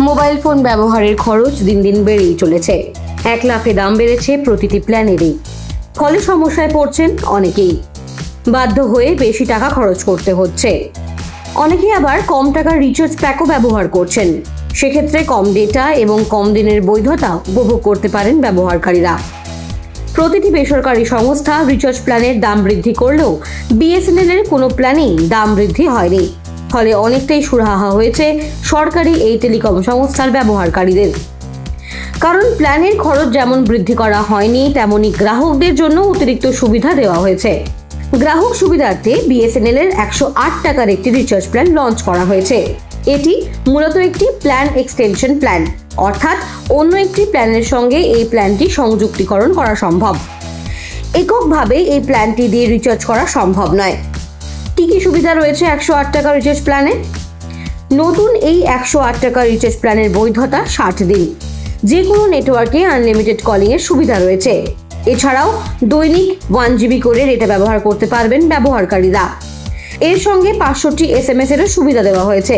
Mobile phone ব্যবহারের খরচ দিন দিন বেড়েই চলেছে। 1 লাফে দাম বেড়েছে প্রতিটি প্ল্যানেরই। ফলে সমস্যায় পড়ছেন অনেকেই। বাধ্য হয়ে বেশি টাকা খরচ করতে হচ্ছে। অনেকেই আবার কম টাকার রিচার্জ প্যাকও ব্যবহার করছেন। সেক্ষেত্রে কম ডেটা এবং কম দিনের বৈধতা উপভোগ করতে পারেন ব্যবহারকারীরা। প্রতিটি বেসরকারি সংস্থা রিচার্জ প্ল্যানের দাম বৃদ্ধি করলেও বিএসএনএল এর কোনো প্ল্যানেই দাম বৃদ্ধি হয়নি। ফলে অনেকটাই সুরাহা হয়েছে সরকারি এই টেলিকম সংস্থার ব্যবহারকারীদের। কারণ প্ল্যানের খরচ যেমন বৃদ্ধি করা হয়নি, তেমনি গ্রাহকদের জন্য অতিরিক্ত সুবিধা দেওয়া হয়েছে। গ্রাহক সুবিধার্থে বিএসএনএল এর 108 টাকার একটি রিচার্জ প্ল্যান লঞ্চ করা হয়েছে। এটি মূলত একটি প্ল্যান এক্সটেনশন প্ল্যান, অর্থাৎ অন্য একটি প্ল্যানের সঙ্গে এই প্ল্যানটি সংযুক্তিকরণ করা সম্ভব। এককভাবে এই প্ল্যানটি দিয়ে রিচার্জ করা সম্ভব নয়। কি কি সুবিধা রয়েছে 108 টাকা রিচার্জ প্ল্যানে? নতুন এই 108 টাকা রিচার্জ প্ল্যানের বৈধতা 60 দিন। যে কোনো নেটওয়ার্কে আনলিমিটেড কলিং এর সুবিধা রয়েছে। এছাড়াও দৈনিক 1 GB করে ডেটা ব্যবহার করতে পারবেন ব্যবহারকারীরা। এর সঙ্গে 500টি SMS এরও সুবিধা দেওয়া হয়েছে।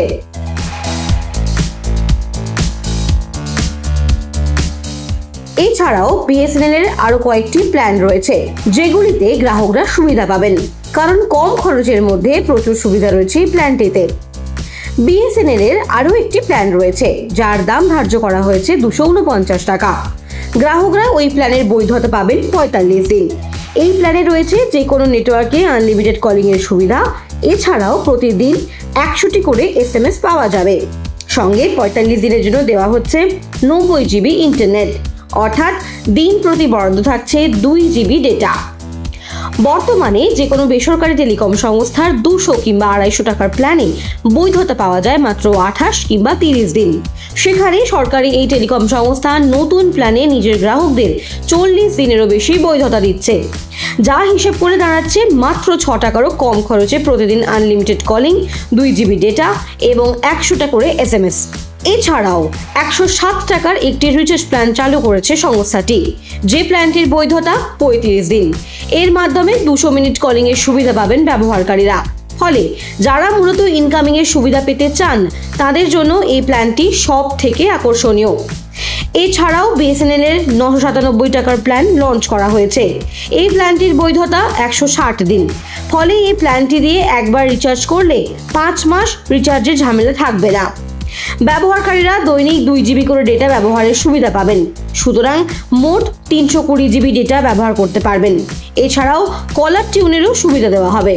এছাড়াও বিএসএনএল এর আরো কয়েকটি প্ল্যান রয়েছে, যেগুলিতে গ্রাহকরা সুবিধা পাবেন। কারণ কম খরচের মধ্যে প্রচুর সুবিধা রয়েছে এই প্ল্যানটিতে। বিএসএনএল এর আরো একটি প্ল্যান রয়েছে, যার দাম ধার্য করা হয়েছে 249 টাকা। গ্রাহকরা ওই প্ল্যানের বৈধতা পাবেন 45 দিন। এই প্ল্যানে রয়েছে যে কোনো নেটওয়ার্কে আনলিমিটেড কলিং এর সুবিধা। এছাড়াও প্রতিদিন 100টি করে SMS পাওয়া যাবে। সঙ্গে 45 দিনের জন্য দেওয়া হচ্ছে 90 GB ইন্টারনেট, অর্থাৎ দিন প্রতি বরাদ্দ থাকছে 2 GB ডেটা। বর্তমানে যে কোনো বেসরকারি টেলিকম সংস্থার 200 কিংবা 250 টাকার প্ল্যানে বৈধতা পাওয়া যায় মাত্র 28 কিংবা 30 দিন। সেখানে সরকারি এই টেলিকম সংস্থা নতুন প্ল্যানে নিজের গ্রাহকদের 40 দিনেরও বেশি বৈধতা দিচ্ছে, যা হিসেব করে দাঁড়াচ্ছে মাত্র 6 টাকারও কম খরচে প্রতিদিন আনলিমিটেড কলিং, 2 GB ডেটা এবং 100টা করে SMS। এছাড়াও 107 টাকার একটি রিচার্জ প্ল্যান চালু করেছে সংস্থাটি, যে প্ল্যানটির বৈধতা 35 দিন। এর মাধ্যমে 200 মিনিট কলিং এর সুবিধা পাবেন ব্যবহারকারীরা। ফলে যারা মূলত ইনকামিং এর সুবিধা পেতে চান, তাদের জন্য এই প্ল্যানটি সব থেকে আকর্ষণীয়। এছাড়াও বিএসএনএল এর 997 টাকার প্ল্যান লঞ্চ করা হয়েছে। এই প্ল্যানটির বৈধতা 160 দিন। ফলে এই প্ল্যানটি দিয়ে একবার রিচার্জ করলে 5 মাস রিচার্জের ঝামেলা থাকবে না। ব্যবহারকারীরা দৈনিক 2 GB করে ডেটা ব্যবহারের সুবিধা পাবেন। সুতরাং মোট 320 GB ডেটা ব্যবহার করতে পারবেন। এছাড়াও কলার টিউনেরও সুবিধা দেওয়া হবে।